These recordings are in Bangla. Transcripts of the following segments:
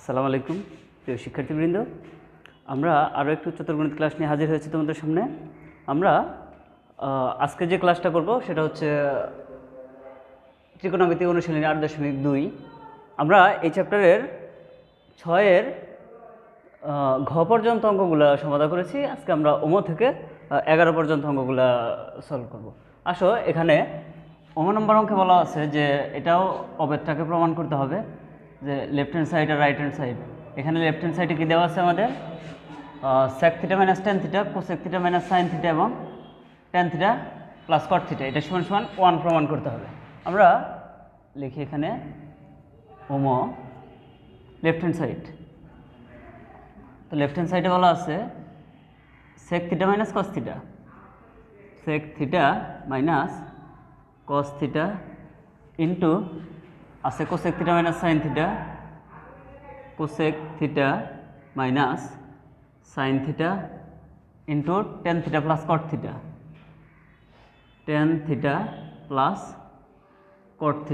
আসসালামু আলাইকুম প্রিয় শিক্ষার্থীবৃন্দ, আমরা আরও একটু উচ্চতর গণিত ক্লাস নিয়ে হাজির হয়েছি তোমাদের সামনে। আমরা আজকে যে ক্লাসটা করব সেটা হচ্ছে ত্রিকোণমিতি অনুশীলনী ৮.২। আমরা এই চ্যাপ্টারের ৬-এর ঘ পর্যন্ত অঙ্কগুলো সমাধান করেছি। আজকে আমরা ওম থেকে 11 পর্যন্ত অঙ্কগুলো সলভ করব। আসো, এখানে ওম নম্বর অঙ্কে বলা আছে যে এটাও অবেদটাকে প্রমাণ করতে হবে যে লেফট হ্যান্ড সাইড আর রাইট হ্যান্ড সাইড। এখানে লেফট হ্যান্ড সাইডে কী দেওয়া আছে আমাদের? sec θ - tan θ, cosec θ - sin θ এবং tan θ প্লাস cot θ, এটা সমান সমান 1 প্রমাণ করতে হবে। আমরা লিখি এখানে ওম লেফট হ্যান্ড সাইড। তো লেফট হ্যান্ড সাইডে বলা আছে sec θ - cos θ, sec θ - cos θ into আছে cosec θ - sin θ, cosec θ - sin θ into tan θ plus cot θ, tan θ plus cot θ।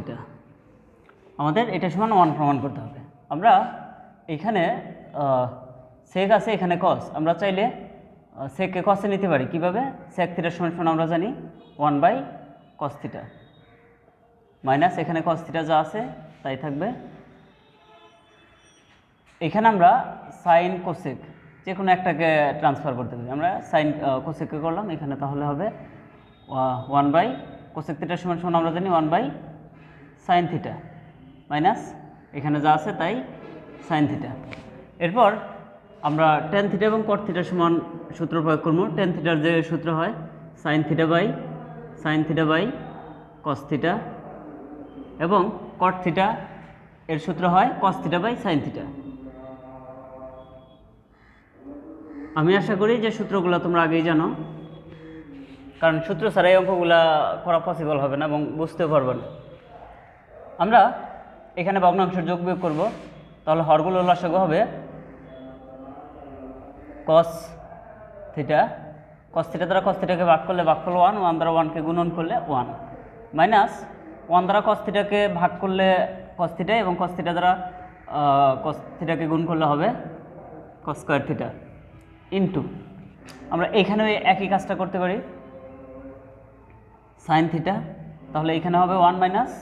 আমাদের এটা সমান 1 প্রমাণ করতে হবে। আমরা এখানে sec আছে, এখানে cos, আমরা চাইলে secকে cosে নিতে পারি। কীভাবে? sec θ সমান সমান আমরা জানি 1/cos θ মাইনাস এখানে cos θ যা আছে তাই থাকবে। এখানে আমরা সাইন কোসেক যে কোনো একটাকে ট্রান্সফার করতে পারি। আমরা সাইন কোসেককে করলাম, এখানে তাহলে হবে 1/cosec θ সমান সমান আমরা জানি 1/sin θ মাইনাস এখানে যা আছে তাই sin θ। এরপর আমরা tan θ এবং cot θ সমান সূত্র প্রয়োগ করব। tan θ যে সূত্র হয় sin θ cos θ এবং cot θ এর সূত্র হয় cos θ sin θ। আমি আশা করি যে সূত্রগুলো তোমরা আগেই জানো, কারণ সূত্র ছাড়া এই অঙ্কগুলো করা পসিবল হবে না এবং বুঝতেও পারবে না। আমরা এখানে ভগ্নাংশের যোগ বিয়োগ করব, তাহলে হরগুলোর লসাগু হবে cos θ। cos θ দ্বারা cos θ কে ভাগ করলে ভাগফল 1, 1 দ্বারা 1কে গুণন করলে 1, মাইনাস 1 দ্বারা cos θ কে ভাগ করলে cos θ এবং cos θ দ্বারা cos θ কে গুণ করলে হবে cos স্কয়ার θ ইন্টু আমরা এখানে একই কাজটা করতে পারি sin θ, তাহলে এখানে হবে 1 মাইনাস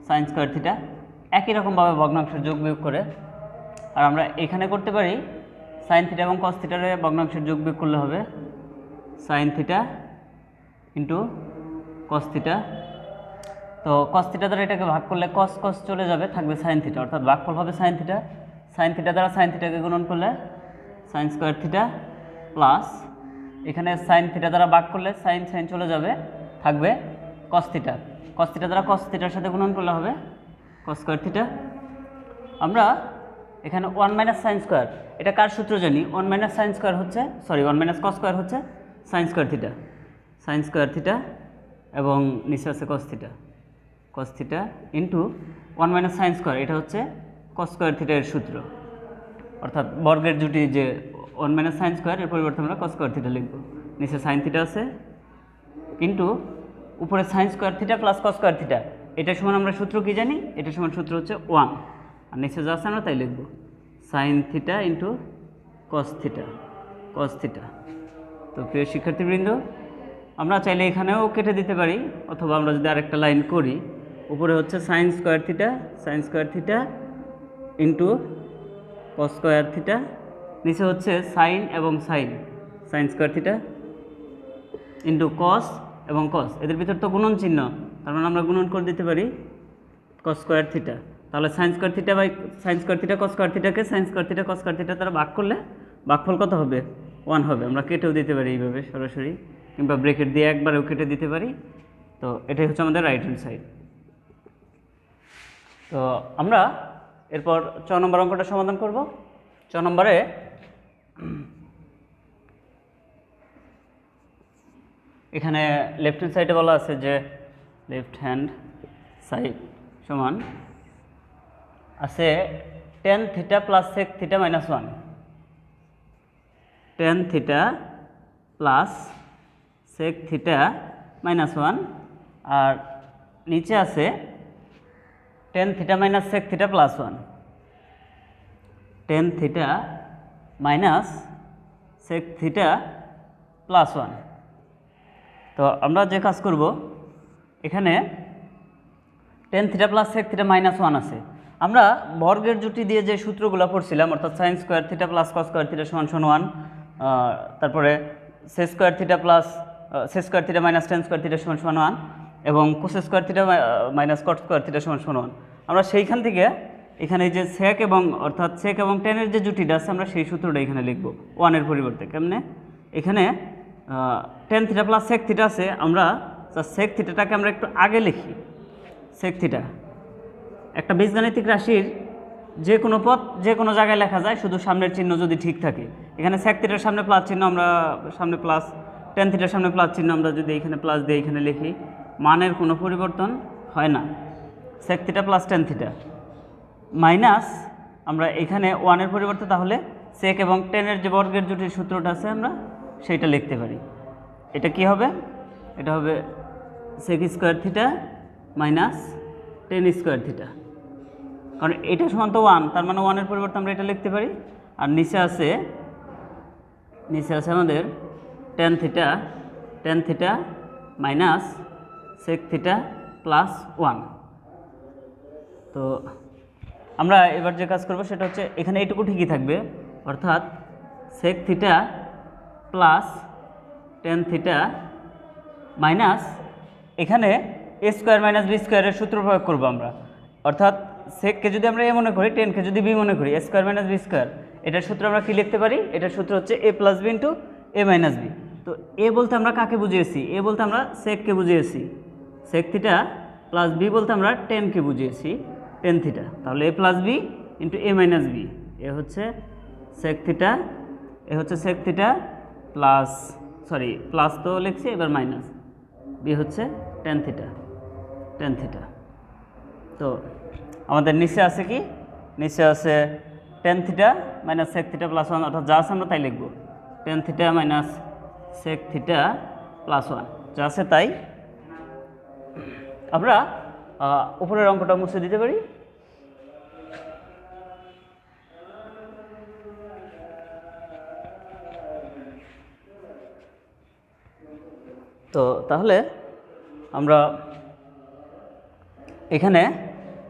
sin স্কয়ার θ, একই রকমভাবে ভগ্নাংশের যোগ বিয়োগ করে। আর আমরা এখানে করতে পারি sin θ এবং cos θ এর ভগ্নাংশের যোগ বিয়োগ করলে হবে sin θ ইন্টু cos θ। তো cos θ দ্বারা এটাকে ভাগ করলে cos cos চলে যাবে, থাকবে sin θ, অর্থাৎ ভাগফল হবে sin θ। sin θ দ্বারা sin θ কে গুণন করলে sin স্কয়ার θ প্লাস এখানে sin θ দ্বারা ভাগ করলে sin sin চলে যাবে, থাকবে cos θ। cos θ দ্বারা cos θ এর সাথে গুণন করলে হবে cos স্কয়ার θ। আমরা এখানে 1 মাইনাস sin স্কয়ার, এটা কার সূত্র জানি? 1 মাইনাস sin স্কয়ার হচ্ছে 1 মাইনাস cos স্কয়ার হচ্ছে sin স্কয়ার θ, sin স্কয়ার θ এবং নিচে আছে cos θ into 1 minus sin square, এটা হচ্ছে cos স্কয়ার θ এর সূত্র, অর্থাৎ বর্গের জুটি যে 1 মাইনাস sin স্কয়ার এর পরিবর্তে আমরা cos স্কয়ার θ লিখব। নিচে sin θ আছে ইন্টু উপরে sin square θ plus cos square θ, এটা সমান আমরা সূত্র কি জানি? এটা সমান সূত্র হচ্ছে 1, আর নিচে যা আছে আমরা তাই লিখব sin θ ইন্টু cos θ। তো প্রিয় শিক্ষার্থীবৃন্দ, আমরা চাইলে এখানেও কেটে দিতে পারি, অথবা আমরা যদি আরেকটা লাইন করি, উপরে হচ্ছে sin square θ into cos square θ, নিচে হচ্ছে sin এবং sin স্কয়ার θ ইন্টু cos এবং cos, এদের ভিতর তো গুণন চিহ্ন, তার মানে আমরা গুণন করে দিতে পারি cos স্কয়ার θ। তাহলে sin square θ by sin square θ cos square θকে sin স্কয়ার θ cos স্কয়ার θ দ্বারা ভাগ করলে ভাগফল কত হবে? 1 হবে। আমরা কেটেও দিতে পারি এইভাবে সরাসরি, কিংবা ব্রেকেট দিয়ে একবারেও কেটে দিতে পারি। তো এটাই হচ্ছে আমাদের রাইট হ্যান্ড সাইড। তো আমরা এরপর 6 নম্বর অঙ্কটা সমাধান করব। 6 নম্বরে এখানে লেফট হ্যান্ড সাইডে বলা আছে যে লেফট হ্যান্ড সাইড সমান আছে tan θ plus sec θ minus 1, tan θ plus sec θ minus 1, আর নিচে আছে tan θ minus sec θ plus 1। Tan theta minus sec theta plus 1। তো আমরা যে কাজ করব, এখানে tan theta plus sec theta minus 1 আছে। আমরা বর্গের জুটি দিয়ে যে সূত্রগুলো পড়ছিলাম, অর্থাৎ sine square theta plus cos square theta সমান 1, তারপরে sec square theta plus sec square theta minus tan square theta সমান 1 এবং cos square theta minus cot square theta সমান 1। আমরা সেইখান থেকে এখানে যে সেক এবং অর্থাৎ সেক এবং টেনের যে জুটিটা আছে আমরা সেই সূত্রটা এখানে লিখব 1-এর পরিবর্তে। কেমনে? এখানে tan theta plus sec theta আছে, আমরা সেক থিটাটাকে আমরা একটু আগে লিখি। সেক থিটা একটা বীজগাণিতিক রাশির যে কোনো পদ যে কোনো জায়গায় লেখা যায়, শুধু সামনের চিহ্ন যদি ঠিক থাকে। এখানে সেক থিটার সামনে প্লাস চিহ্ন, আমরা সামনে প্লাস, টেন থিটার সামনে প্লাস চিহ্ন আমরা যদি এখানে প্লাস দিয়ে এখানে লিখি, মানের কোনো পরিবর্তন হয় না। Sec theta plus tan theta minus আমরা এখানে 1-এর পরিবর্তে তাহলে সেক এবং টেনের যে বর্গের জুটির সূত্রটা আছে আমরা সেইটা লিখতে পারি। এটা কি হবে? এটা হবে sec square theta minus tan square theta, কারণ এটা সমান তো 1, তার মানে 1-এর পরিবর্তে আমরা এটা লিখতে পারি। আর নিচে আছে আমাদের tan theta minus sec theta plus 1। তো আমরা এবার যে কাজ করব সেটা হচ্ছে এখানে এইটুকু ঠিকই থাকবে, অর্থাৎ sec theta plus tan theta minus এখানে এ স্কোয়ার মাইনাস বি স্কোয়ারের সূত্র প্রয়োগ করবো আমরা। অর্থাৎ সেককে যদি আমরা এ মনে করি, টেনকে যদি বি মনে করি, এ স্কোয়ার মাইনাস বি স্কোয়ার, এটার সূত্র আমরা কী লিখতে পারি? এটার সূত্র হচ্ছে এ plus B into a minus B. তো এ বলতে আমরা কাকে বুঝিয়েছি? এ বলতে আমরা সেককে বুঝিয়েছি। সেক থিটা প্লাস বি বলতে আমরা টেনকে বুঝিয়েছি, টেন থিটা। তাহলে a plus B into a minus b, a হচ্ছে সেক থিটা, এ হচ্ছে sec theta plus, sorry plus তো লিখছি, এবার মাইনাস, বি হচ্ছে টেন থিটা। তো আমাদের নিচে আছে কি? নিচে আছে tan theta minus sec theta plus 1, অর্থাৎ যা আছে আমরা তাই লিখব, tan theta minus sec theta plus 1, যা আছে তাই। আমরা উপরের অঙ্কটা মুছে দিতে পারি। তো তাহলে আমরা এখানে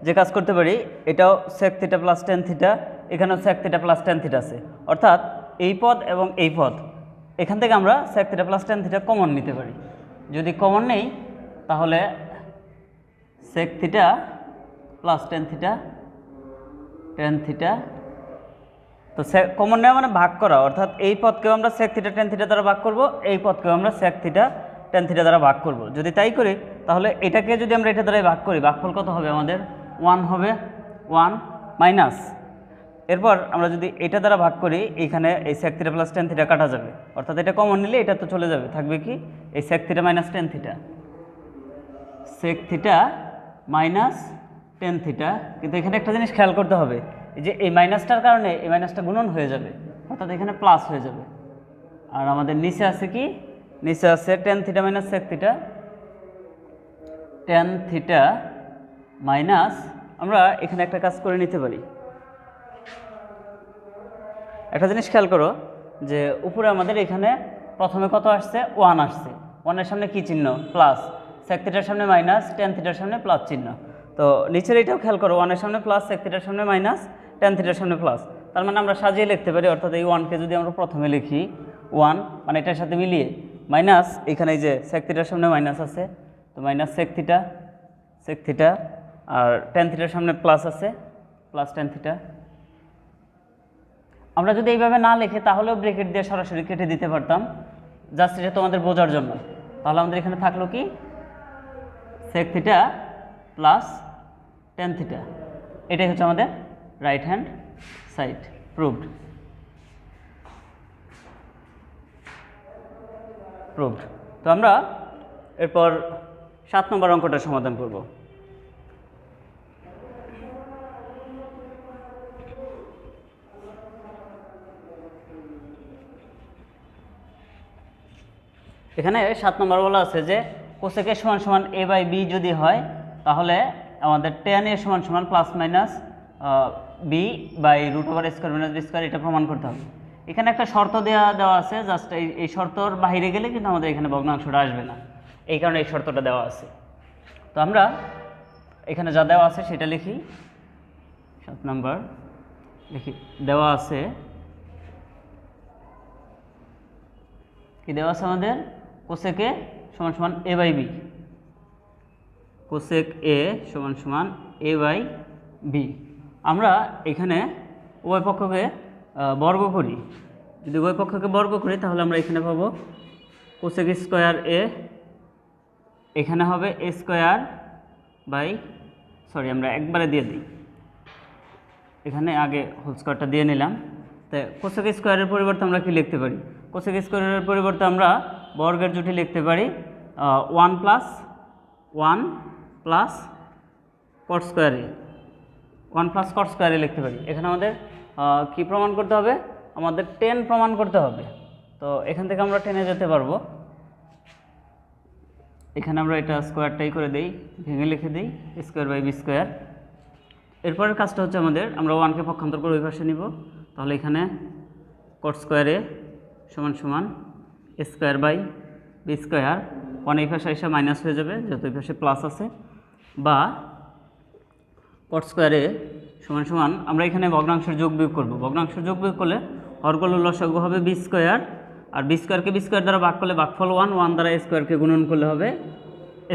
যে কাজ করতে পারি, এটাও sec theta plus tan theta, এখানেও sec theta plus tan theta আছে, অর্থাৎ এই পদ এবং এই পদ, এখান থেকে আমরা sec theta plus tan theta common নিতে পারি। যদি কমন নেই তাহলে sec theta plus tan theta, তো কমন নেওয়া মানে ভাগ করা, অর্থাৎ এই পদকেও আমরা সেক থিটা টেন থিটা দ্বারা ভাগ করব, এই পদকেও আমরা সেক থিটা টেন থিটা দ্বারা ভাগ করব। যদি তাই করি তাহলে এটাকে যদি আমরা এটা দ্বারাই ভাগ করি, ভাগফল কত হবে আমাদের? 1 হবে, 1 মাইনাস, এরপর আমরা যদি এটা দ্বারা ভাগ করি, এইখানে এই sec theta plus tan theta কাটা যাবে, অর্থাৎ এটা কমন নিলে এটা তো চলে যাবে, থাকবে কি? এই sec theta minus tan theta, sec theta minus tan theta. কিন্তু এখানে একটা জিনিস খেয়াল করতে হবে, এই যে এই মাইনাসটার কারণে এই মাইনাসটা গুণন হয়ে যাবে, অর্থাৎ এখানে প্লাস হয়ে যাবে। আর আমাদের নিচে আছে কি? নিচে আছে tan theta minus sec theta, tan theta minus, আমরা এখানে একটা কাজ করে নিতে পারি। একটা জিনিস খেয়াল করো যে উপরে আমাদের এখানে প্রথমে কত আসছে? 1 আসছে, 1-এর সামনে কি চিহ্ন? প্লাস, সেক থিটার সামনে মাইনাস, টেন থিটার সামনে প্লাস চিহ্ন। তো নিচের এটাও খেয়াল করো, 1-এর সামনে প্লাস, সেক থিটার সামনে মাইনাস, টেন থিটার সামনে প্লাস, তার মানে আমরা সাজিয়ে লিখতে পারি, অর্থাৎ এই 1কে যদি আমরা প্রথমে লিখি 1, মানে এটার সাথে মিলিয়ে মাইনাস, এখানে এই যে সেক থিটার সামনে মাইনাস আছে, তো মাইনাস সেক থিটা, আর টেন থিটার সামনে প্লাস আছে, প্লাস টেন থিটা। আমরা যদি এইভাবে না লিখে তাহলেও ব্রেকেট দিয়ে সরাসরি কেটে দিতে পারতাম, জাস্ট এটা তোমাদের বোঝার জন্য। তাহলে আমাদের এখানে থাকলো কি? Sec theta plus tan theta, এটাই হচ্ছে আমাদের রাইট হ্যান্ড সাইড, প্রুভড। তো আমরা এরপর 7 নম্বর অঙ্কটার সমাধান করব। এখানে 7 নম্বর বলা আছে যে কোসেক এ সমান সমান a/b যদি হয় তাহলে আমাদের tan a সমান সমান plus minus b by root over square minus b square, এটা প্রমাণ করতে হবে। এখানে একটা শর্ত দেওয়া আছে, জাস্ট এই শর্তর বাইরে গেলে কিন্তু আমাদের এখানে ভগ্নাংশটা আসবে না, এই কারণে এই শর্তটা দেওয়া আছে। তো আমরা এখানে যা দেওয়া আছে সেটা লিখি। 7 নাম্বার লিখি, দেওয়া আছে কি দেওয়া আছে আমাদের, কোসেক এ সমান সমান এ বাই বি, কোসেক এ সমান সমান এ বাই বি। আমরা এখানে উভয় পক্ষকে বর্গ করি, যদি উভয় পক্ষকে বর্গ করি তাহলে আমরা এখানে পাবো কোসেক স্কোয়ার এ, এখানে হবে এ স্কোয়ার বাই, সরি আমরা একবারে দিয়ে দিই, এখানে আগে হোল স্কোয়ারটা দিয়ে নিলাম। তো কোসেক স্কোয়ারের পরিবর্তে আমরা কি লিখতে পারি, কোসেক স্কোয়ারের পরিবর্তে আমরা বর্গের জুটি লিখতে পারি 1 প্লাস 1 প্লাস কট স্কোয়ারে, 1 প্লাস কট স্কোয়ারে লিখতে পারি। এখানে আমাদের কি প্রমাণ করতে হবে, আমাদের 10 প্রমাণ করতে হবে। তো এখান থেকে আমরা 10-এ যেতে পারবো। এখানে আমরা এটা স্কোয়ারটাই করে দিই, ভেঙে লিখে দিই স্কোয়ার বাই বি স্কোয়ার। এরপরের কাজটা হচ্ছে আমাদের, আমরা 1কে পক্ষান্তর করে ওই পাশে নিব, তাহলে এখানে কট স্কোয়ারে সমান সমান স্কোয়ার বাই বি স্কোয়ার, 1 এই পাশে এসে মাইনাস হয়ে যাবে যেহেতু এই পাশে প্লাস আছে, বা কট স্কোয়ারে সমান সমান আমরা এখানে ভগ্নাংশের যোগ বিয়োগ করব। ভগ্নাংশের যোগ বিয়োগ করলে হরগল লসাগু হবে বি স্কোয়ার, আর বি স্কোয়ারকে বি স্কোয়ার দ্বারা ভাগ করলে ভাগফল 1, 1 দ্বারা স্কোয়ারকে গুণন করলে হবে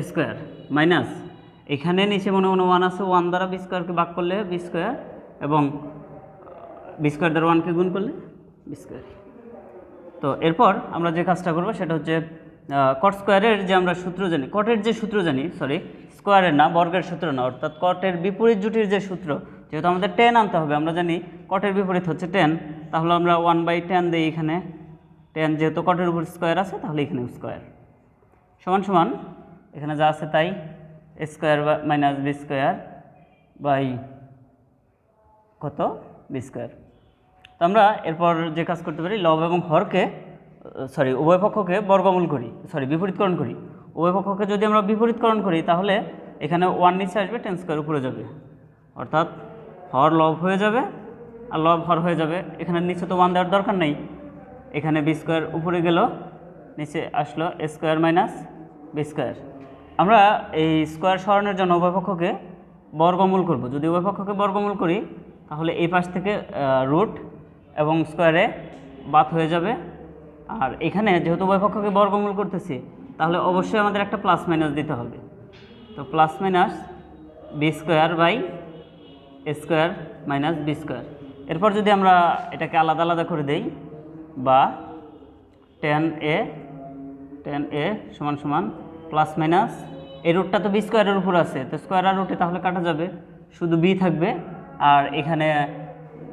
স্কোয়ার, মাইনাস এখানে নিচে মনে মনে 1 আছে, 1 দ্বারা বি স্কোয়ারকে ভাগ করলে বি স্কোয়ার, এবং বি স্কোয়ার দ্বারা 1কে গুণ করলে বি স্কোয়ার। তো এরপর আমরা যে কাজটা করব সেটা হচ্ছে কট স্কোয়ারের যে আমরা সূত্র জানি, কটের যে সূত্র জানি, সরি স্কোয়ারের না, বর্গের সূত্র না, অর্থাৎ কটের বিপরীত জুটির যে সূত্র, যেহেতু আমাদের 10 আনতে হবে, আমরা জানি কটের বিপরীত হচ্ছে 10, তাহলে আমরা 1/10 দিই এখানে, 10 যেহেতু কটের উপর স্কোয়ার আছে তাহলে এখানে স্কোয়ার সমান সমান এখানে যা আছে তাই square minus b square by কত বি স্কোয়ার। তো আমরা এরপর যে কাজ করতে পারি, লব এবং হরকে উভয় পক্ষকে বর্গমূল করি, বিপরীতকরণ করি। উভয় পক্ষকে যদি আমরা বিপরীতকরণ করি তাহলে এখানে 1 নিচে আসবে, 10 স্কোয়ার উপরে যাবে, অর্থাৎ হর লব হয়ে যাবে আর লব হর হয়ে যাবে। এখানে নিচে তো 1 দেওয়ার দরকার নেই, এখানে বি স্কোয়ার উপরে গেল, নিচে আসলো স্কোয়ার মাইনাস বি স্কোয়ার। আমরা এই স্কোয়ার সরানোর জন্য উভয় পক্ষকে বর্গমূল করব। যদি উভয় পক্ষকে বর্গমূল করি তাহলে এই পাশ থেকে রুট এবং স্কোয়ারে বাদ হয়ে যাবে, আর এখানে যেহেতু উভয় পক্ষকে বর্গমূল করতেছি তাহলে অবশ্যই আমাদের একটা প্লাস মাইনাস দিতে হবে। তো plus minus b square by square minus b square. এরপর যদি আমরা এটাকে আলাদা আলাদা করে দেই, বা 10a সমান সমান প্লাস মাইনাস, এই রুটটা তো বি স্কোয়ারের উপর আছে, তো স্কোয়ার আর রুটে তাহলে কাটা যাবে, শুধু বি থাকবে, আর এখানে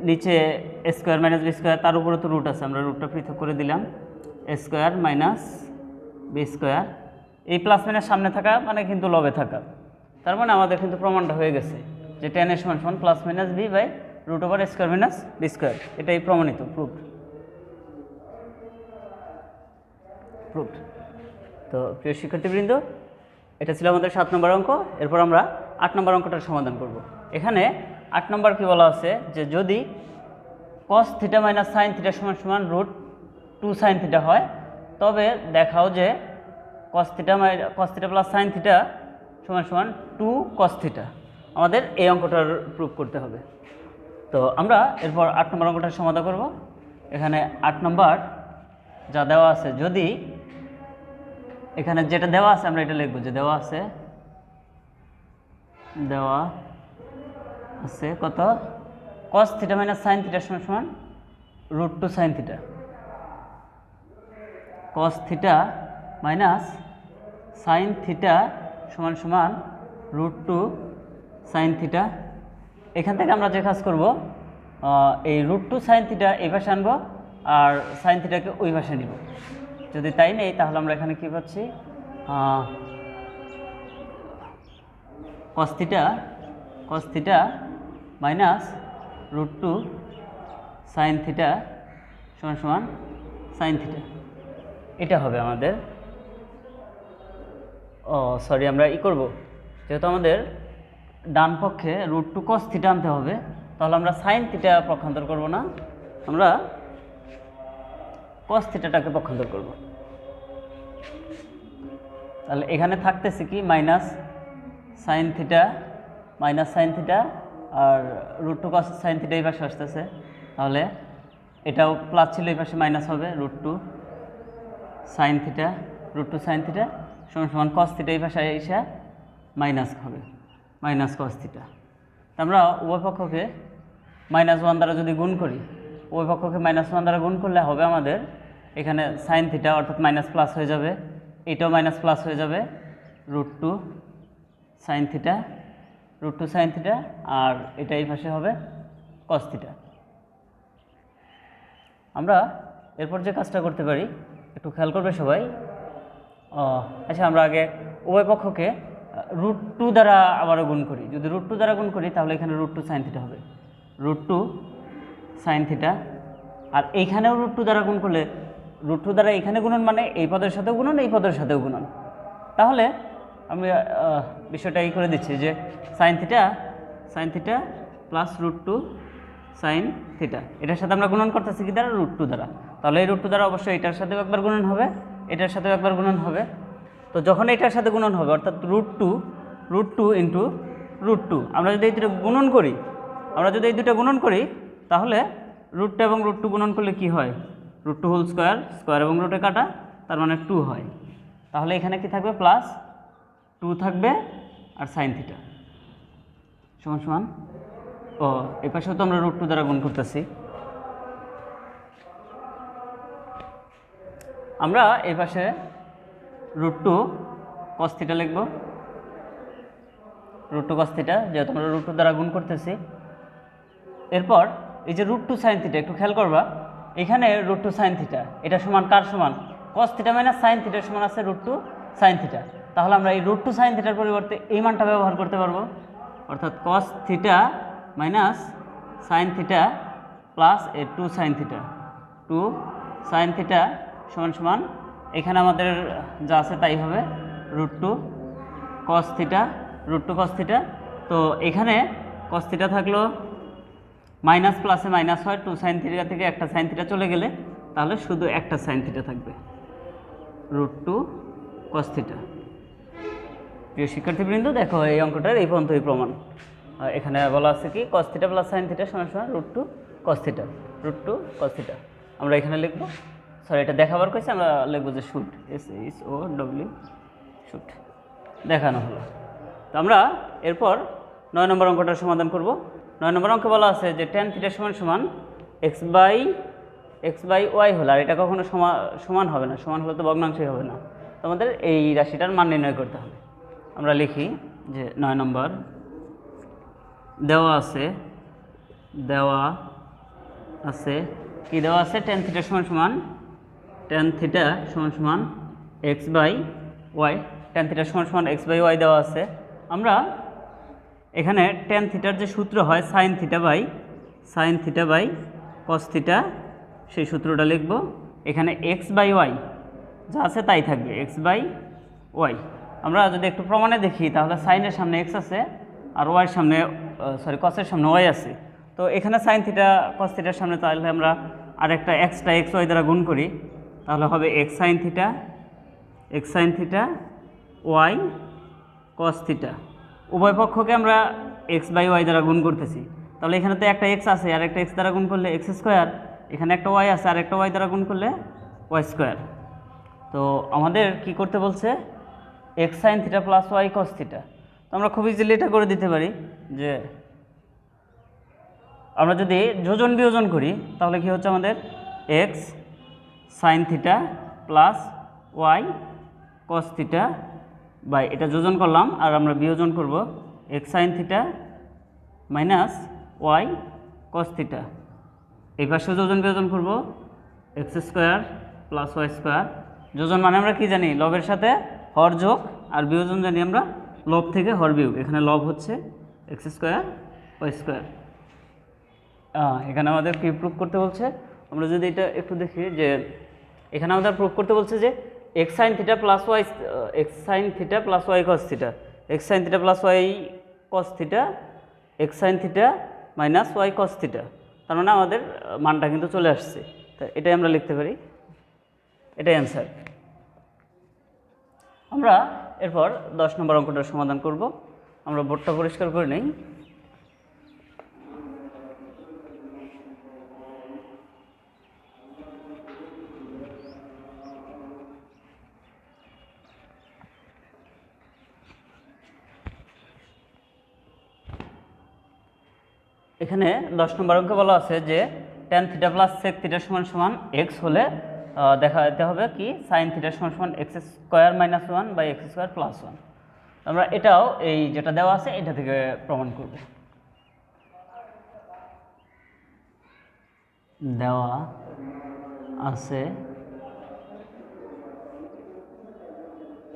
নিচে স্কোয়ার মাইনাস বি স্কোয়ার, তার উপরে তো রুট আছে, আমরা রুটটা পৃথক করে দিলাম, স্কোয়ার মাইনাস বি স্কোয়ার। এই প্লাস মাইনাস সামনে থাকা মানে কিন্তু লবে থাকা, তার মানে আমাদের কিন্তু প্রমাণটা হয়ে গেছে যে 10 সমান সমান plus minus b by root over square minus b square. এটাই প্রমাণিত, প্রুফড। তো প্রিয় শিক্ষার্থীবৃন্দ, এটা ছিল আমাদের 7 নম্বর অঙ্ক। এরপর আমরা 8 নম্বর অঙ্কটার সমাধান করব। এখানে 8 নম্বর কি বলা আছে, যে যদি cos theta minus sine theta সমান সমান রুট 2 সাইন থিটা হয়, তবে দেখাও যে cos theta plus sine theta সমান সমান 2 cos থিটা। আমাদের এই অঙ্কটার প্রুফ করতে হবে। তো আমরা এরপর 8 নম্বর অঙ্কটার সমাধান করব। এখানে 8 নম্বর যা দেওয়া আছে, যদি এখানে যেটা দেওয়া আছে আমরা এটা লিখব, যে দেওয়া আছে কত, cos theta minus sine theta সমান সমান root 2 sine theta, cos theta minus sine theta সমান সমান রুট 2 সাইন থিটা। এখান থেকে আমরা যে কাজ করব, এই রুট 2 সাইন থিটা এই পাশে আনবো আর সাইন থিটাকে ওই পাশে নিব। যদি তাই নেই তাহলে আমরা এখানে কী পাচ্ছি, cos theta minus root 2 sine theta সমান সমান সাইন থিটা। এটা হবে আমাদের, আমরা করব, যেহেতু আমাদের ডান পক্ষে রুট 2 cos থিটা আনতে হবে, তো তাহলে আমরা সাইন থিটা পক্ষান্তর করব না, আমরা কস থিটাটাকে পক্ষান্তর করব। তাহলে এখানে থাকতেছে কি মাইনাস সাইন থিটা আর √2 cos সাইন থিটা এই পাশে আসতেছে, তাহলে এটাও প্লাস ছিল এই পাশে মাইনাস হবে √2 সাইন থিটা সমান cos থিটা এই পাশে এসে মাইনাস হবে মাইনাস cos থিটা। আমরা উভয় পক্ষকে -1 দ্বারা যদি গুণ করি, উভয় পক্ষকে -1 দ্বারা গুণ করলে হবে আমাদের এখানে সাইন থিটা অর্থাৎ মাইনাস প্লাস হয়ে যাবে, এটাও মাইনাস প্লাস হয়ে যাবে √2 সাইন থিটা আর এটা এই পাশে হবে cos থিটা। আমরা এরপর যে কাজটা করতে পারি একটু খেয়াল করবে সবাই। আচ্ছা, আমরা আগে উভয় পক্ষকে √2 দ্বারা আবারও গুণ করি। যদি √2 দ্বারা গুণ করি তাহলে এখানে √2 সাইন থিটা হবে, √2 সাইন থিটা। আর এইখানেও √2 দ্বারা গুণ করলে √2 দ্বারা এখানে গুণন মানে এই পদের সাথেও গুণন, এই পদের সাথেও গুণন। তাহলে আমি বিষয়টা এই করে দিচ্ছি যে sign theta plus √2 sine theta, এটার সাথে আমরা গুণন করতেছি কি দ্বারা √2 দ্বারা। তাহলে এই √2 দ্বারা অবশ্যই এটার সাথেও একবার গুণন হবে, এটার সাথেও একবার গুণন হবে। তো যখন এটার সাথে গুণন হবে অর্থাৎ √2 ইন্টু √2, আমরা যদি এই দুটো গুণন করি তাহলে √2 এবং √2 গুণন করলে কি হয়, √2 হোল স্কোয়ার এবং রুটে কাটা, তার মানে 2 হয়। তাহলে এখানে কি থাকবে প্লাস 2 থাকবে আর সাইন থিটা সমান এই পাশেও তো আমরা √2 দ্বারা গুণ করতেছি। আমরা এই পাশে √2 cos থিটা লিখব, √2 cos থিটা, যেহেতু আমরা √2 দ্বারা গুণ করতেছি। এরপর এই যে √2 সাইন থিটা, একটু খেয়াল করবা এখানে √2 সাইন থিটা এটা সমান কার সমান, cos থিটা মাইনাস সাইন থিটার সমান আছে √2 সাইন থিটা। তাহলে আমরা এই √2 সাইন থিটার পরিবর্তে এই মানটা ব্যবহার করতে পারবো, অর্থাৎ cos theta minus sine theta plus 2 sine theta সমান এখানে আমাদের যা আছে তাই হবে √2 cos থিটা। তো এখানে cos থিটা থাকলো মাইনাস প্লাসে মাইনাস হয়, 2 সাইন থিটা থেকে একটা সাইন থিটা চলে গেলে তাহলে শুধু একটা সাইন থিটা থাকবে √2 cos থিটা। প্রিয় শিক্ষার্থীবৃন্দ, দেখো এই অঙ্কটার এই পর্যন্তই প্রমাণ। এখানে বলা আছে কি cos theta plus sine theta সমান √2 cos থিটা। আমরা এখানে লিখবো, সরি এটা দেখাবার কইছে, আমরা লিখবো যে শুট, SHOW শুট, দেখানো হলো। তো আমরা এরপর 9 নম্বর অঙ্কটার সমাধান করব। 9 নম্বর অঙ্কে বলা আছে যে tan থিটা সমান x বাই y হলো, আর এটা কখনো সমান হবে না, সমান হলে তো ভগ্নাংশই হবে না। তো আমাদের এই রাশিটার মান নির্ণয় করতে হবে। আমরা লিখি যে 9 নম্বর দেওয়া আছে কি দেওয়া আছে, tan থিটা সমান x by y, tan theta সমান x বাই y দেওয়া আছে। আমরা এখানে tan থিটার যে সূত্র হয় sine theta by cos theta, সেই সূত্রটা লিখব। এখানে x বাই y যা আছে তাই থাকবে, x বাই y। আমরা যদি একটু প্রমাণে দেখি তাহলে সাইনের সামনে x আছে আর ওয়াইয়ের সামনে কসের সামনে y আছে। তো এখানে সাইন থিটা cos থিটার সামনে, তাহলে আমরা আরেকটা এক্সট্রা x y দ্বারা গুণ করি, তাহলে হবে x sine theta y cos theta. উভয় পক্ষকে আমরা x বাই y দ্বারা গুণ করতেছি, তাহলে এখানে তো একটা x আছে আর একটা x দ্বারা গুণ করলে x স্কোয়ার, এখানে একটা y আছে আর একটা y দ্বারা গুণ করলে y স্কোয়ার। তো আমাদের কি করতে বলছে, x sine theta plus y cos theta. তো আমরা খুব ইজিলি এটা করে দিতে পারি যে আমরা যদি যোজন বিয়োজন করি তাহলে কি হচ্ছে আমাদের x sine theta plus y cos theta by, এটা যোজন করলাম আর আমরা বিয়োজন করব x sine theta minus y cos theta. এই পাশে যোজন বিয়োজন করব x square plus y square. যোজন মানে আমরা কি জানি, লবের সাথে হর যোগ, আর বিয়োজন জানি আমরা লব থেকে হর বিয়োগ। এখানে লব হচ্ছে x স্কোয়ার y স্কোয়ার। এখানে আমাদের কি প্রুফ করতে বলছে, আমরা যদি এটা একটু দেখি যে এখানে আমাদের প্রুফ করতে বলছে যে x sine theta plus y cos theta, x sine theta plus y cos theta, x sine theta minus y cos theta. তার মানে আমাদের মানটা কিন্তু চলে আসছে, তো এটাই আমরা লিখতে পারি, এটাই অ্যান্সার। আমরা এরপর 10 নম্বর অঙ্কটার সমাধান করব। আমরা বোর্ডটা পরিষ্কার করে নেই। এখানে 10 নম্বর অঙ্কে বলা আছে যে tan theta plus sec theta সমান সমান এক্স হলে দেখাতে হবে কি sin থিটা সমান সমান x square minus one by x square plus one. আমরা এটাও এই যেটা দেওয়া আছে এটা থেকে প্রমাণ করব। দেওয়া আছে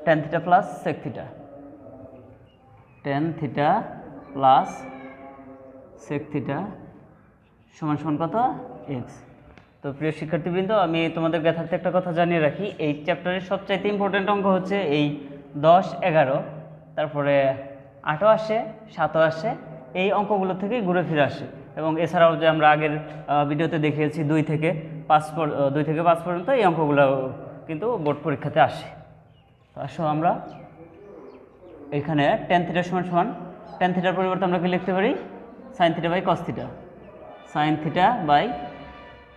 tan theta plus sec theta, tan theta plus sec theta সমান সমান কত এক্স। তো প্রিয় শিক্ষার্থীবৃন্দ, আমি তোমাদের যথার্থ একটা কথা জানিয়ে রাখি, এই চ্যাপ্টারের সবচাইতে ইম্পর্টেন্ট অঙ্ক হচ্ছে এই 10, 11, তারপরে 8ও আসে, 7ও আসে, এই অঙ্কগুলো থেকেই ঘুরে ফিরে আসে। এবং এছাড়াও যে আমরা আগের ভিডিওতে দেখিয়েছি 2 থেকে 5 পর্যন্ত এই অঙ্কগুলো কিন্তু বোর্ড পরীক্ষাতে আসে। তো আসো আমরা এখানে tan থিটা সমান সমান, tan থিটার পরিবর্তে আমরা কি লিখতে পারি sin theta by cos theta, sin theta by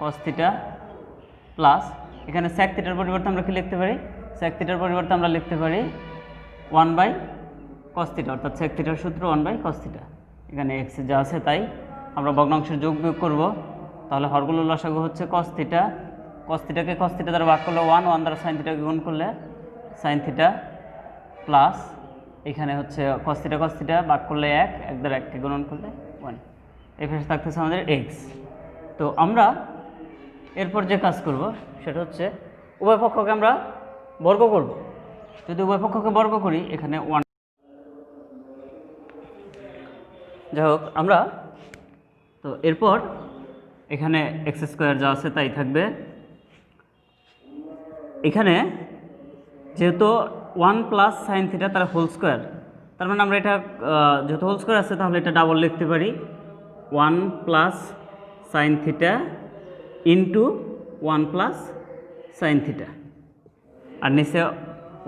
cos theta plus এখানে sec থিটার পরিবর্তে আমরা কি লিখতে পারি, sec থিটার পরিবর্তে আমরা লিখতে পারি 1 বাই cos থিটা, অর্থাৎ sec থিটার সূত্র 1 বাই cos থিটা। এখানে x যা আছে তাই আমরা ভগ্নাংশের যোগ বিয়োগ করব, তাহলে হরগুলোর লসাগু হচ্ছে cos theta, cos থিটাকে cos theta দ্বারা ভাগ করলে 1, 1 দ্বারা sin থিটাকে গুণ করলে sin থিটা প্লাস এখানে হচ্ছে cos থিটা ভাগ করলে 1, 1 দ্বারা 1কে গুণন করলে 1, এই পাশে থাকতেছে আমাদের x। তো আমরা এরপর যে কাজ করব সেটা হচ্ছে উভয় পক্ষকে আমরা বর্গ করব। যদি উভয় পক্ষকে বর্গ করি এখানে 1, যাই হোক আমরা তো এরপর এখানে এক্স স্কোয়ার যা আছে তাই থাকবে। এখানে যেহেতু 1 প্লাস সাইন থিটা তার হোল স্কোয়ার, তার মানে আমরা এটা যেহেতু হোল স্কোয়ার আছে তাহলে এটা ডাবল লিখতে পারি 1 plus sine theta into 1 plus sine theta, আর নিচে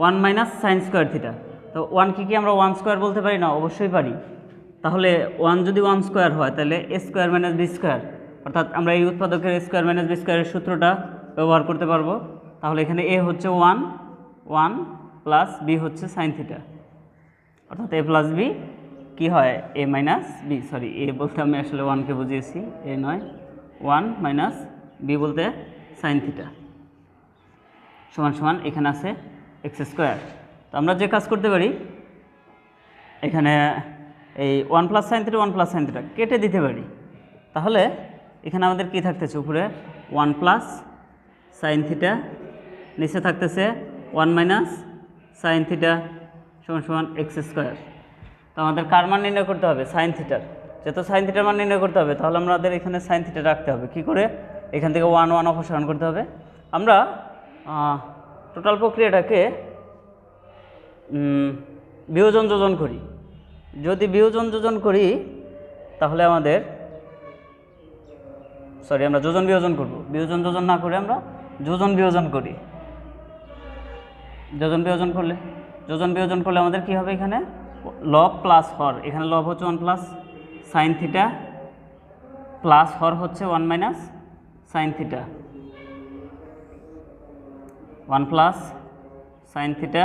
1 মাইনাস সাইন স্কোয়ার থিটা। তো 1 কি আমরা 1 স্কোয়ার বলতে পারি না? অবশ্যই পারি। তাহলে 1 যদি 1 স্কোয়ার হয় তাহলে এ স্কোয়ার মাইনাস বি স্কোয়ার, অর্থাৎ আমরা এই উৎপাদকের স্কোয়ার মাইনাস বি স্কোয়ারের সূত্রটা ব্যবহার করতে পারবো। তাহলে এখানে এ হচ্ছে 1 প্লাস বি হচ্ছে সাইন থিটা, অর্থাৎ এ প্লাস বি কী হয় এ মাইনাস বি, সরি এ বলতে আমি আসলে 1কে বুঝিয়েছি, এ নয়, 1 মাইনাস বি বলতে সাইন থিটা সমান সমান এখানে আছে এক্স স্কোয়ার। তো আমরা যে কাজ করতে পারি এখানে এই 1 plus sine theta 1 plus sine theta কেটে দিতে পারি। তাহলে এখানে আমাদের কি থাকতেছে, উপরে 1 প্লাস সাইন থিটা, নিচে থাকতেছে 1 মাইনাস সাইন থিটা সমান সমান এক্স স্কোয়ার। তো আমাদের কার মান নির্ণয় করতে হবে? সাইন থিটার। যেহেতু সাইন থিটার মান নির্ণয় করতে হবে তাহলে আমাদের এখানে সাইন থিটা রাখতে হবে। কি করে? এখান থেকে 1 1 অপসারণ করতে হবে। আমরা টোটাল প্রক্রিয়াটাকে বিয়োজন যোজন করি। যদি বিয়োজন যোজন করি তাহলে আমাদের আমরা যোজন বিয়োজন করব, বিয়োজন যোজন না করে আমরা যোজন বিয়োজন করি। যোজন বিয়োজন করলে আমাদের কি হবে, এখানে লব প্লাস হর, এখানে লব হচ্ছে 1 প্লাস সাইন থিটা প্লাস হর হচ্ছে 1 minus sine theta, 1 plus sine theta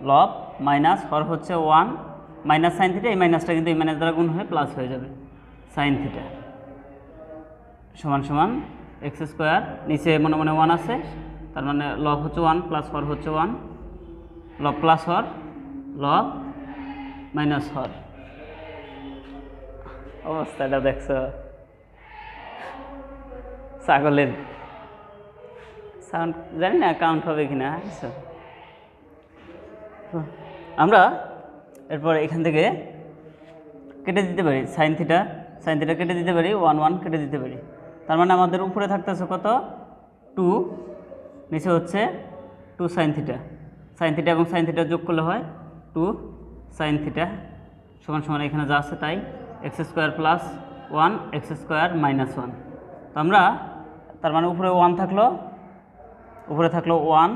লব মাইনাস হর হচ্ছে 1 মাইনাস সাইন থিটা, এই মাইনাসটা কিন্তু এই মাইনাস দ্বারা গুণ হয়ে প্লাস হয়ে যাবে, সাইন থিটা সমান সমান এক্স স্কোয়ার, নিচে মনে মনে 1 আছে, তার মানে লব হচ্ছে 1 প্লাস হর হচ্ছে 1, লব প্লাস হর লব মাইনাস হর। অবস্থাটা দেখছো, ছাগলের সাউন্ড জানি না কাউন্ট হবে কিনা। আমরা এরপর এখান থেকে কেটে দিতে পারি সাইন থিটা কেটে দিতে পারি, 1 1 কেটে দিতে পারি। তার মানে আমাদের উপরে থাকতেছে কত 2, নিচে হচ্ছে 2 সাইন থিটা এবং সাইন থিটা যোগ করলে হয় 2 সাইন থিটা সমান সমান এখানে যা আছে তাই, x square plus one x square minus one. তো আমরা তার মানে উপরে ওয়ান থাকলো, উপরে থাকলো ওয়ান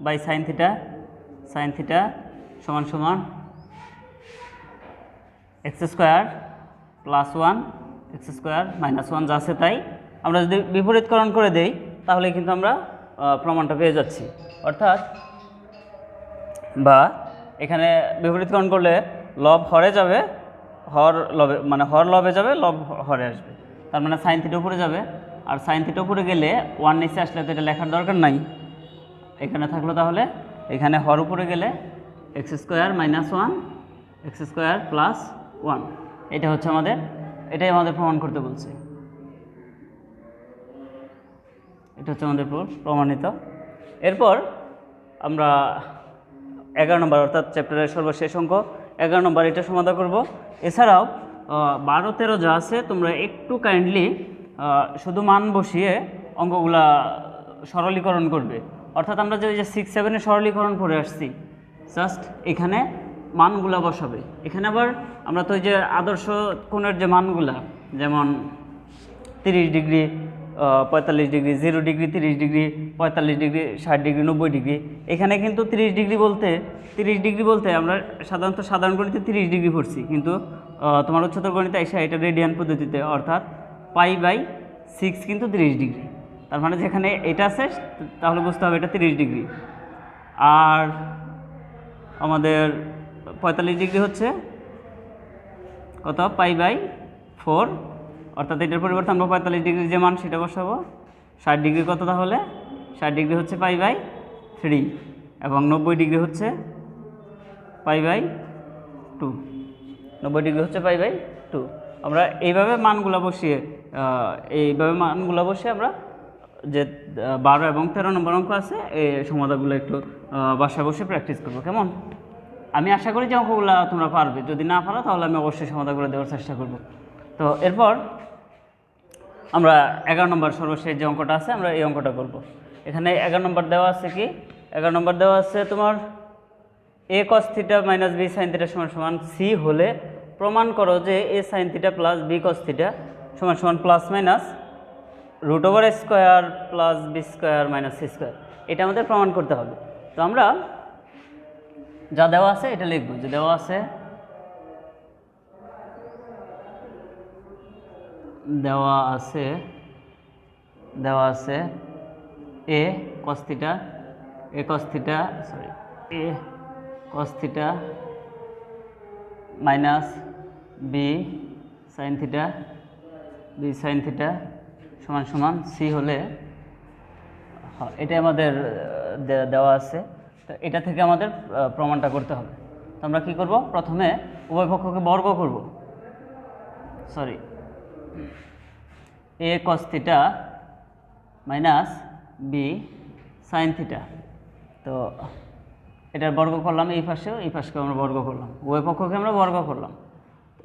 বাই সাইন থিটা সমান সমান x square plus one x square minus one, যা আছে তাই। আমরা যদি বিপরীতকরণ করে দেই তাহলে কিন্তু আমরা প্রমাণটা পেয়ে যাচ্ছি। অর্থাৎ বা এখানে বিপরীতকরণ করলে লব হরে যাবে, হর লবে মানে হর লবে যাবে, লব হরে আসবে। তার মানে সাইন থিটা উপরে যাবে, আর সাইন থিটা উপরে গেলে ওয়ান নিচে আসলে তো এটা লেখার দরকার নাই, এখানে থাকলো। তাহলে এখানে হর উপরে গেলে x square minus one x square plus one, এটা হচ্ছে আমাদের, এটাই আমাদের প্রমাণ করতে বলছে। এটা হচ্ছে আমাদের প্রমাণিত। এরপর আমরা 11 নম্বর অর্থাৎ চ্যাপ্টারের সর্বশেষ অঙ্ক 11 নম্বর এটা সমাধান করব। এছাড়াও 12, 13 যা আছে তোমরা একটু কাইন্ডলি শুধু মান বসিয়ে অঙ্কগুলা সরলীকরণ করবে। অর্থাৎ আমরা যে 6, 7 সরলীকরণ করে আসছি, জাস্ট এখানে মানগুলা বসাবে। এখানে আবার আমরা তো ওই যে আদর্শ কোণের যে মানগুলা, যেমন 30 degree 45 degree, 0 degree 30 degree, 45 degree 60 degree 90 degree, এখানে কিন্তু 30 ডিগ্রি বলতে আমরা সাধারণত সাধারণ গণিতে 30 ডিগ্রি পড়ছি, কিন্তু তোমার উচ্চতর গণিতে এসে এটা রেডিয়ান পদ্ধতিতে, অর্থাৎ π/6 কিন্তু 30 ডিগ্রি। তার মানে যেখানে এটা আছে তাহলে বুঝতে হবে এটা 30 ডিগ্রি। আর আমাদের 45 ডিগ্রি হচ্ছে কত, π/4, অর্থাৎ এটার পরিবর্তে আমরা 45 ডিগ্রি যে মান সেটা বসাবো। 60 ডিগ্রি কত, তাহলে 60 ডিগ্রি হচ্ছে π/3, এবং 90 ডিগ্রি হচ্ছে π/2, 90 ডিগ্রি হচ্ছে π/2। আমরা এইভাবে মানগুলো বসিয়ে আমরা যে 12 এবং 13 নম্বর অঙ্ক আছে এই সমাধানগুলো একটু বাসায় বসে প্র্যাকটিস করবো, কেমন? আমি আশা করি যে অঙ্কগুলো তোমরা পারবে, যদি না পারো তাহলে আমি অবশ্যই সমাধানগুলো দেওয়ার চেষ্টা করব। তো এরপর আমরা 11 নম্বর সর্বশেষ যে অঙ্কটা আছে আমরা এই অঙ্কটা করব। এখানে 11 নম্বর দেওয়া আছে কি, 11 নম্বর দেওয়া আছে তোমার a cos theta minus b sin theta সমান সমান c হলে প্রমাণ করো যে a sin theta plus b cos theta সমান সমান plus minus √square plus b square minus c square. এটা আমাদের প্রমাণ করতে হবে। তো আমরা যা দেওয়া আছে এটা লিখব, যে দেওয়া আছে a cos theta minus b sin theta সমান সমান c হলে, এটা আমাদের দেওয়া আছে। তো এটা থেকে আমাদের প্রমাণটা করতে হবে। তো আমরা কি করব, প্রথমে উভয় পক্ষকে বর্গ করব, a cos theta minus b sin theta. তো এটার বর্গ করলাম, এই পাশেও আমরা বর্গ করলাম, উভয় পক্ষকে আমরা বর্গ করলাম।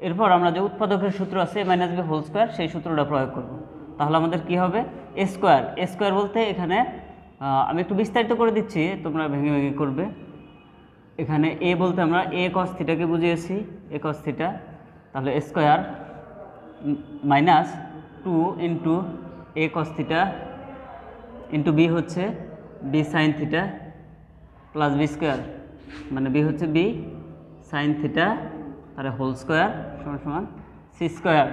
এরপর আমরা যে উৎপাদকের সূত্র আছে a minus b whole square, সেই সূত্রটা প্রয়োগ করব। তাহলে আমাদের কি হবে, a স্কোয়ার বলতে এখানে আমি একটু বিস্তারিত করে দিচ্ছি, তোমরা ভেঙে ভেঙে করবে। এখানে a বলতে আমরা a cos থিটাকে বুঝিয়েছি, a cos থিটা, তাহলে a square minus 2 into a cos theta into b হচ্ছে b sin theta plus b square, মানে b হচ্ছে b sin থিটা তাহলে হোল স্কোয়ার সমান সমান c স্কোয়ার।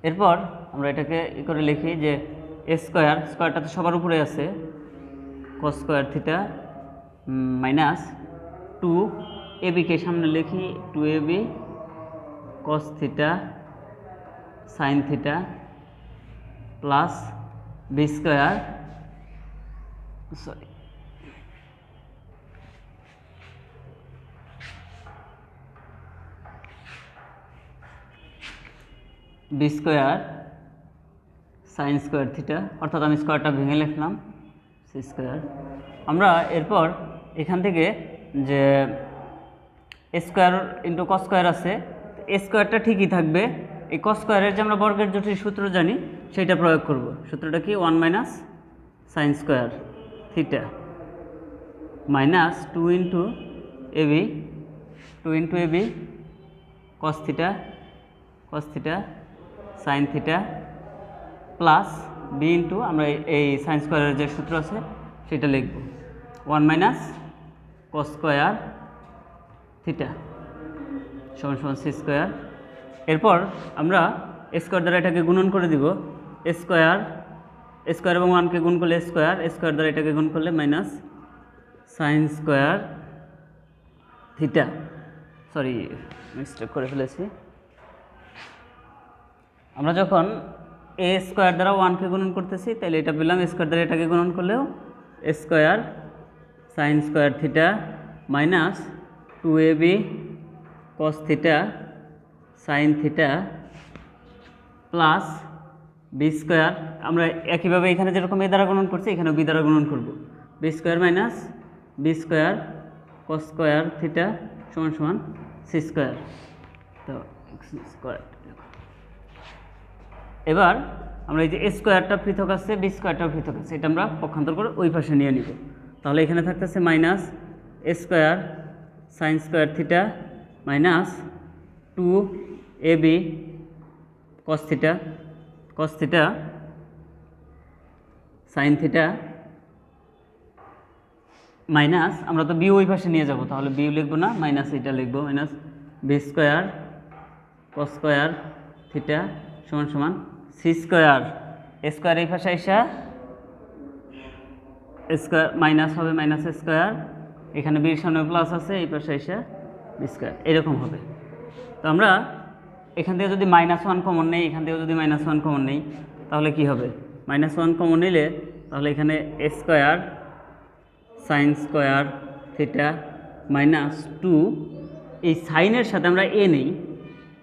এরপর আমরা এটাকে করে লিখি যে a স্কোয়ারটা তো সবার উপরে আছে, cos square theta minus 2ab কে সামনে লিখি, 2ab cos theta sin theta plus b square, b square sine square theta, অর্থাৎ আমি স্কোয়ারটা ভেঙে লিখলাম c স্কোয়ার। আমরা এরপর এখান থেকে যে a square into cos square আছে, a স্কোয়ারটা ঠিকই থাকবে, এই cos স্কোয়ারের যে আমরা বর্গের জটিল সূত্র জানি সেইটা প্রয়োগ করব। সূত্রটা কি, 1 minus sine square theta minus 2 into ab cos theta cos theta sine theta plus B into আমরা এই সাইন স্কোয়ারের যে সূত্র আছে সেটা লিখব 1 মাইনাস কস স্কোয়ার থিটা সমান সমান সি স্কোয়ার। এরপর আমরা স্কোয়ার দ্বারা এটাকে গুণন করে দিব, স্কোয়ার এবং 1কে গুণ করলে স্কোয়ার দ্বারা এটাকে গুণ করলে minus sine square theta, sorry mistake করে ফেলেছি। আমরা যখন এ স্কোয়ার দ্বারা 1কে গুণন করতেছি তাহলে এটা পেলাম স্কোয়ার দ্বারা এটাকে গুণন করলেও square sine square theta minus 2ab cos theta sine theta plus B square. আমরা একইভাবে এখানে যেরকম এ দ্বারা গুণন করছি এখানেও বি দ্বারা গুণন করব, b square minus b square cos square theta সমান সমান সি স্কোয়ার। তো স্কোয়ার এবার আমরা এই যে স্কোয়ারটা পৃথক আছে বি স্কোয়ারটাও পৃথক আছে, এটা আমরা পক্ষান্তর করে ওই পাশে নিয়ে নিব। তাহলে এখানে থাকতেছে minus square sine square theta minus 2ab cos theta sine theta minus আমরা তো বি ওই পাশে নিয়ে যাব, তাহলে বি লিখবো না, মাইনাস এটা লিখবো, minus b square cos square theta সমান সমান সি স্কোয়ার। স্কোয়ার এই পাশে আসা স্কোয়ার মাইনাস হবে মাইনাস স্কোয়ার, এখানে বির সামনে প্লাস আছে এই পাশে আসা বি স্কোয়ার, এরকম হবে। তো আমরা এখান থেকে যদি -1 কমন নেই, এখান থেকেও যদি -1 কমন নেই তাহলে কি হবে, -1 কমন নিলে তাহলে এখানে square sine square theta minus 2 এই সাইনের সাথে আমরা এ নেই,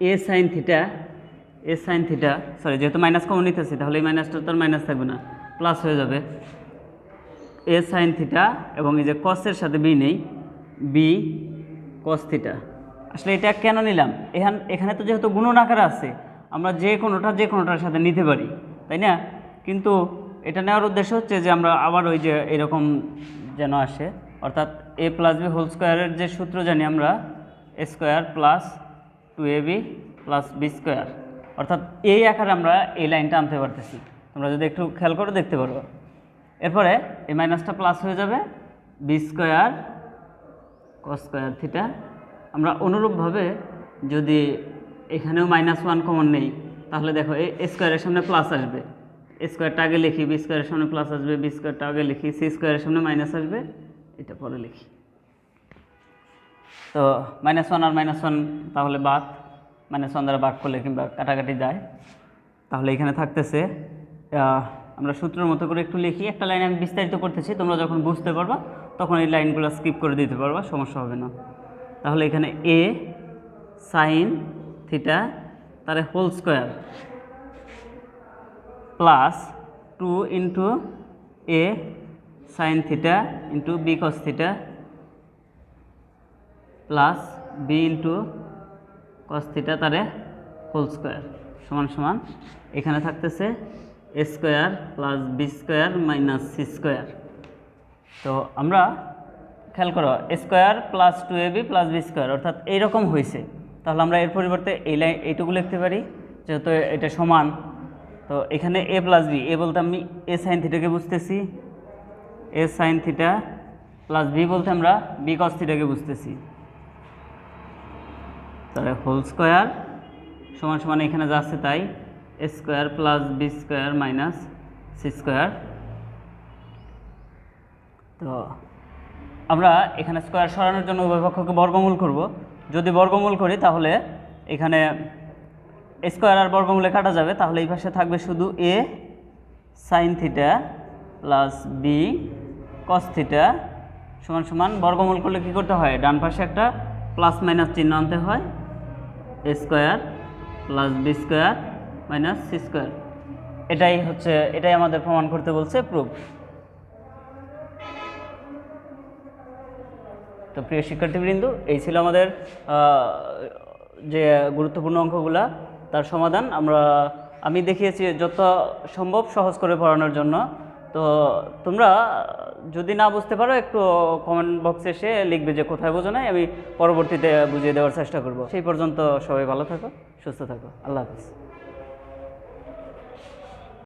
এ সাইন থিটা সরি যেহেতু মাইনাস কমন নিতেছি তাহলে এই মাইনাসটা তো আর মাইনাস থাকবে না, প্লাস হয়ে যাবে এ সাইন থিটা এবং এই যে কসের সাথে বি নেই, বি কস থিটা। আসলে এটা কেন নিলাম, এখানে তো যেহেতু গুণন আকারে আছে আমরা যে কোনোটার সাথে নিতে পারি, তাই না? কিন্তু এটা নেওয়ার উদ্দেশ্য হচ্ছে যে আমরা আবার ওই যে এরকম যেন আসে, অর্থাৎ a প্লাস বি হোল স্কোয়ারের যে সূত্র জানি আমরা a square plus 2ab plus B square, অর্থাৎ এই আকারে আমরা এই লাইনটা আনতে পারতেছি। তোমরা যদি একটু খেয়াল করে দেখতে পারবো। এরপরে এই মাইনাসটা প্লাস হয়ে যাবে b square cos square theta. আমরা অনুরূপভাবে যদি এখানেও -1 কমন নেই তাহলে দেখো এই স্কোয়ারের সামনে প্লাস আসবে, স্কোয়ারটা আগে লিখি, বি স্কোয়ারের সামনে প্লাস আসবে, বি স্কোয়ারটা আগে লিখি, সি স্কোয়ারের সামনে মাইনাস আসবে, এটা পরে লিখি। তো -1 আর -1 তাহলে বাদ, -1 দ্বারা ভাগ করলে কিংবা কাটাকাটি যায়, তাহলে এখানে থাকতেছে আমরা সূত্রের মতো করে একটু লিখি, একটা লাইন আমি বিস্তারিত করতেছি, তোমরা যখন বুঝতে পারবা তখন এই লাইনগুলো স্কিপ করে দিতে পারবা, সমস্যা হবে না। তাহলে এখানে এ সাইন থিটা তার whole square plus 2 into A sine theta into B cos theta plus B into cos theta তারে হোল স্কোয়ার সমান সমান এখানে থাকতেছে A square plus B square minus C square. তো আমরা খেয়াল করো square plus 2ab plus B square অর্থাৎ এইরকম হয়েছে, তাহলে আমরা এর পরিবর্তে এই লাইন এইটুকু লিখতে পারি যেহেতু এটা সমান। তো এখানে এ প্লাস বি, এ বলতে আমি এ সাইন থিটাকে বুঝতেছি, এ সাইন থিটা প্লাস বি বলতে আমরা বি কস থিটাকে বুঝতেছি, তাহলে হোল স্কোয়ার সমান সমান এখানে যা আছে তাই A square plus B square minus C square. তো আমরা এখানে স্কোয়ার সরানোর জন্য উভয় পক্ষকে বর্গমূল করব, যদি বর্গমূল করি তাহলে এখানে স্কোয়ার আর বর্গমূলে কাটা যাবে, তাহলে এই পাশে থাকবে শুধু A sine theta plus B cos theta সমান সমান বর্গমূল করলে কী করতে হয়, ডান পাশে একটা প্লাস মাইনাস চিহ্ন আনতে হয়, A square plus B square minus C square. এটাই আমাদের প্রমাণ করতে বলছে প্রুফ। তো প্রিয় শিক্ষার্থীবৃন্দ, এই ছিল আমাদের যে গুরুত্বপূর্ণ অঙ্কগুলা, তার সমাধান আমি দেখিয়েছি যত সম্ভব সহজ করে পড়ানোর জন্য। তো তো তোমরা যদি না বুঝতে পারো একটু কমেন্ট বক্সে এসে লিখবে যে কোথায় বোঝো নাই, আমি পরবর্তীতে বুঝিয়ে দেওয়ার চেষ্টা করব। সেই পর্যন্ত সবাই ভালো থাকো, সুস্থ থাকো, আল্লাহ হাফিজ।